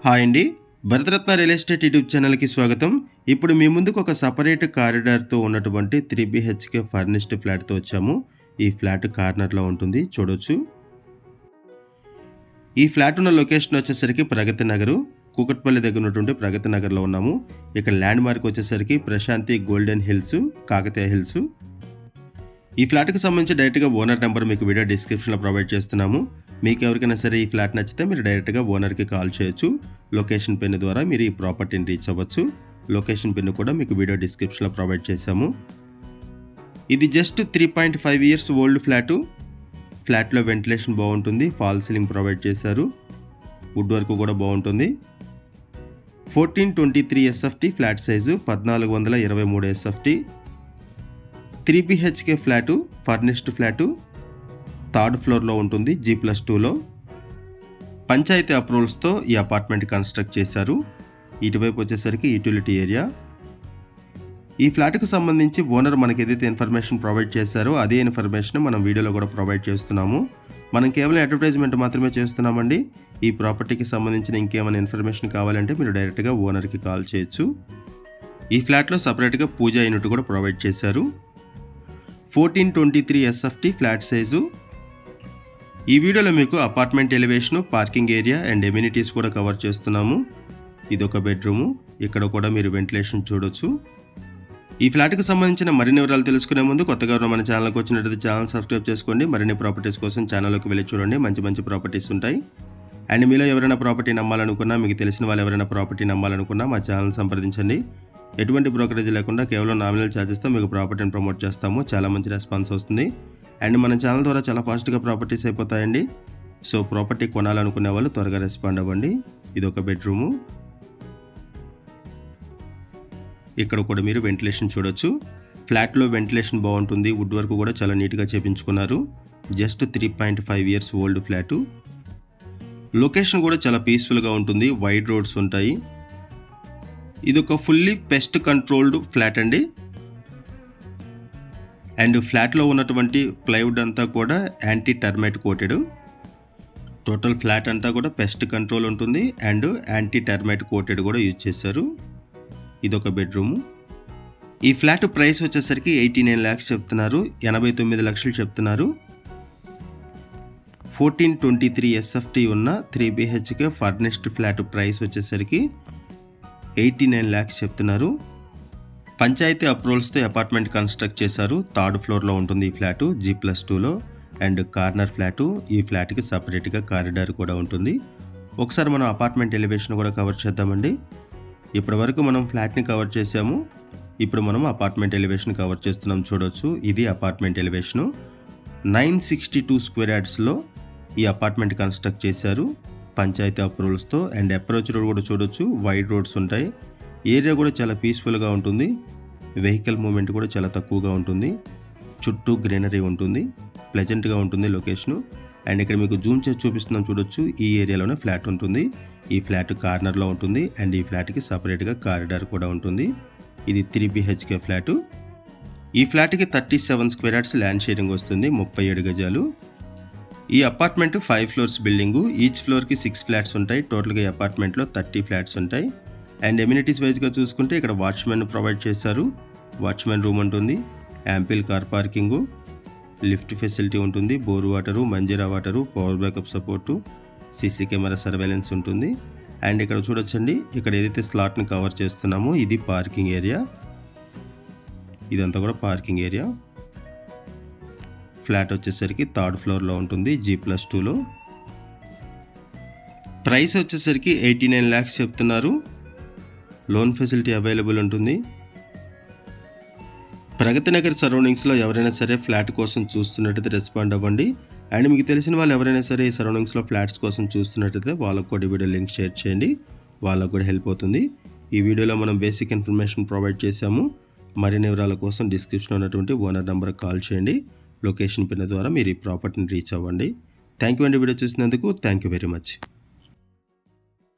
Hi అండి. Bharat Ratna real estate YouTube ఛానల్‌కి స్వాగతం. ఇప్పుడు మీ ముందుకు ఒక సెపరేట్ కారిడార్‌తో ఉన్నటువంటి 3 బీహెచ్‌కే ఫర్నిష్డ్ ఫ్లాట్‌తో వచ్చాము. ఈ ఫ్లాట్ కార్నర్‌లో ఉంటుంది చూడొచ్చు. ఈ ఫ్లాట్ ఉన్న లొకేషన్ వచ్చేసరికి ప్రగతి నగరు. కూకట్పల్లి దగ్గర ఉన్నటువంటి ప్రగతి నగర్‌లో ఉన్నాము. ఇక్కడ ల్యాండ్ మార్క్ వచ్చేసరికి Prashanti golden hills, Kakatiya hills. ఈ ఫ్లాట్‌కి సంబంధించి డైరెక్ట్‌గా ఓనర్ నెంబర్ మీకు వీడియో డిస్క్రిప్షన్‌లో ప్రొవైడ్ చేస్తున్నాము. మీకు ఎవరికైనా సరే ఈ ఫ్లాట్ నచ్చితే మీరు డైరెక్ట్‌గా ఓనర్‌కి కాల్ చేయొచ్చు. లొకేషన్ పిన్ ద్వారా మీరు ఈ ప్రాపర్టీని రీచ్ అవ్వచ్చు. లొకేషన్ పిన్ కూడా మీకు వీడియో డిస్క్రిప్షన్‌లో ప్రొవైడ్ చేశాము. ఇది జస్ట్ 3.5 ఇయర్స్ ఓల్డ్ ఫ్లాటు. ఫ్లాట్‌లో వెంటిలేషన్ బాగుంటుంది. ఫాల్ సీలింగ్ ప్రొవైడ్ చేశారు. వుడ్ వర్క్ కూడా బాగుంటుంది. 1423 SFT flat size, 1423 SFT. 3 BHK flat, furnished flat. Third ఫ్లోర్లో ఉంటుంది, G+2లో. పంచాయతీ అప్రూవల్స్తో ఈ అపార్ట్మెంట్ కన్స్ట్రక్ట్ చేశారు. ఇటువైపు వచ్చేసరికి యూటిలిటీ ఏరియా. ఈ ఫ్లాట్కు సంబంధించి ఓనర్ మనకి ఏదైతే ఇన్ఫర్మేషన్ ప్రొవైడ్ చేశారో అదే ఇన్ఫర్మేషన్ మనం వీడియోలో కూడా ప్రొవైడ్ చేస్తున్నాము. మనం కేవలం అడ్వర్టైజ్మెంట్ మాత్రమే చేస్తున్నామండి. ఈ ప్రాపర్టీకి సంబంధించిన ఇంకేమైనా ఇన్ఫర్మేషన్ కావాలంటే మీరు డైరెక్ట్గా ఓనర్కి కాల్ చేయొచ్చు. ఈ ఫ్లాట్లో సపరేట్గా పూజా యూనిట్ కూడా ప్రొవైడ్ చేశారు. 1423 ఎస్ఎఫ్టీ ఫ్లాట్ సైజు. ఈ వీడియోలో మీకు apartment elevation, parking area and amenities కూడా కవర్ చేస్తున్నాము. ఇదొక బెడ్రూము. ఇక్కడ కూడా మీరు వెంటిలేషన్ చూడొచ్చు. ఈ ఫ్లాట్కి సంబంధించిన మరిన్ని వివరాలు తెలుసుకునే ముందు కొత్తగా మన ఛానల్కి వచ్చినట్లయితే ఛానల్ సబ్స్క్రైబ్ చేసుకోండి. మరిన్ని ప్రాపర్టీస్ కోసం ఛానల్లోకి వెళ్ళి చూడండి. మంచి మంచి ప్రాపర్టీస్ ఉంటాయి. అండ్ మీలో ఎవరైనా ప్రాపర్టీ నమ్మాలనుకున్నా, మీకు తెలిసిన వాళ్ళు ఎవరైనా ప్రాపర్టీ నమ్మాలనుకున్నా మా ఛానల్ సంప్రదించండి. ఎటువంటి బ్రోకరేజ్ లేకుండా కేవలం నామినల్ ఛార్జెస్తో మీకు ప్రాపర్టీని ప్రమోట్ చేస్తాము. చాలా మంచి రెస్పాన్స్ వస్తుంది. అండ్ మన ఛానల్ ద్వారా చాలా ఫాస్ట్గా ప్రాపర్టీస్ అయిపోతాయండి. సో ప్రాపర్టీ కొనాలనుకునే వాళ్ళు త్వరగా రెస్పాండ్ అవ్వండి. ఇది ఒక బెడ్రూము. ఇక్కడ కూడా మీరు వెంటిలేషన్ చూడొచ్చు. ఫ్లాట్లో వెంటిలేషన్ బాగుంటుంది. వుడ్ వర్క్ కూడా చాలా నీట్గా చేపించుకున్నారు. Just 3.5 years old flat. Location కూడా చాలా పీస్ఫుల్గా ఉంటుంది. వైడ్ రోడ్స్ ఉంటాయి. ఇది ఒక ఫుల్లీ పెస్ట్ కంట్రోల్డ్ ఫ్లాట్ అండి. అండ్ ఫ్లాట్లో ఉన్నటువంటి ప్లైవుడ్ అంతా కూడా anti termite coated. Total flat అంతా కూడా పెస్ట్ కంట్రోల్ ఉంటుంది అండ్ యాంటీ టర్మైట్ కోటెడ్ కూడా యూజ్ చేశారు. ఇదొక బెడ్రూము. ఈ ఫ్లాట్ ప్రైస్ వచ్చేసరికి 89 lakhs చెప్తున్నారు. 89 లక్షలు చెప్తున్నారు. 1423 ఎస్ఎఫ్టీ ఉన్న 3 బీహెచ్కే ఫర్నిష్డ్ ఫ్లాట్ ప్రైస్ వచ్చేసరికి 89 lakhs చెప్తున్నారు. పంచాయతీ అప్రూవల్స్తో అపార్ట్మెంట్ కన్స్ట్రక్ట్ చేశారు. థర్డ్ ఫ్లోర్లో ఉంటుంది ఈ ఫ్లాటు, G+2లో. And corner flat. ఈ ఫ్లాట్కి సపరేట్గా కారిడార్ కూడా ఉంటుంది. ఒకసారి మనం అపార్ట్మెంట్ ఎలివేషన్ కూడా కవర్ చేద్దామండి. ఇప్పటి వరకు మనం ఫ్లాట్ని కవర్ చేసాము. ఇప్పుడు మనం అపార్ట్మెంట్ ఎలివేషన్ కవర్ చేస్తున్నాం చూడొచ్చు. ఇది అపార్ట్మెంట్ ఎలివేషను. 962 స్క్వేర్ యార్డ్స్లో ఈ అపార్ట్మెంట్ కన్స్ట్రక్ట్ చేశారు. పంచాయతీ అప్రూవల్స్తో. అండ్ అప్రోచ్ రోడ్ కూడా చూడొచ్చు. వైడ్ రోడ్స్ ఉంటాయి. ఏరియా కూడా చాలా పీస్ఫుల్గా ఉంటుంది. వెహికల్ మూవ్మెంట్ కూడా చాలా తక్కువగా ఉంటుంది. చుట్టూ గ్రీనరీ ఉంటుంది. ప్లెజెంట్గా ఉంటుంది లొకేషను. అండ్ ఇక్కడ మీకు జూమ్ చేసి చూపిస్తున్నాం చూడొచ్చు. ఈ ఏరియాలోనే ఫ్లాట్ ఉంటుంది. ఈ ఫ్లాట్ కార్నర్లో ఉంటుంది. అండ్ ఈ ఫ్లాట్కి సపరేట్గా కారిడార్ కూడా ఉంటుంది. ఇది 3 బీహెచ్కే ఫ్లాటు. ఈ ఫ్లాట్కి 37 స్క్వేర్ యార్డ్స్ ల్యాండ్ షేరింగ్ వస్తుంది. 37 గజాలు. ఈ అపార్ట్మెంట్ 5 ఫ్లోర్స్ బిల్డింగు. ఈచ్ ఫ్లోర్కి 6 ఫ్లాట్స్ ఉంటాయి. టోటల్గా ఈ అపార్ట్మెంట్లో 30 ఫ్లాట్స్ ఉంటాయి. అండ్ ఎమ్యూనిటీస్ వైజ్గా చూసుకుంటే ఇక్కడ వాచ్మెన్ ప్రొవైడ్ చేశారు. వాచ్మెన్ రూమ్ ఉంటుంది. Ample car parking, lift facility ఉంటుంది. Bore water, Manjira water, power backup support, CC camera surveillance ఉంటుంది. అండ్ ఇక్కడ చూడొచ్చండి, ఇక్కడ ఏదైతే స్లాట్ని కవర్ చేస్తున్నామో ఇది పార్కింగ్ ఏరియా. ఇదంతా కూడా పార్కింగ్ ఏరియా. ఫ్లాట్ వచ్చేసరికి థర్డ్ ఫ్లోర్లో ఉంటుంది, G+2లో. ప్రైస్ వచ్చేసరికి 89 lakhs చెప్తున్నారు. లోన్ ఫెసిలిటీ అవైలబుల్ ఉంటుంది. ప్రగతి నగర్ సరౌండింగ్స్లో ఎవరైనా సరే ఫ్లాట్ కోసం చూస్తున్నట్టయితే రెస్పాండ్ అవ్వండి. అండ్ మీకు తెలిసిన వాళ్ళు ఎవరైనా సరే ఈ సరౌండింగ్స్లో ఫ్లాట్స్ కోసం చూస్తున్నట్టయితే వాళ్ళకు కూడా వీడియో లింక్ షేర్ చేయండి. వాళ్ళకు కూడా హెల్ప్ అవుతుంది. ఈ వీడియోలో మనం బేసిక్ ఇన్ఫర్మేషన్ ప్రొవైడ్ చేశాము. మరిన్ని వివరాల కోసం డిస్క్రిప్షన్లో ఉన్నటువంటి ఓనర్ నెంబర్కి కాల్ చేయండి. లొకేషన్ పిన్ ద్వారా మీరు ఈ ప్రాపర్టీని రీచ్ అవ్వండి. థ్యాంక్ యూ అండి వీడియో చూసినందుకు. Thank you very much.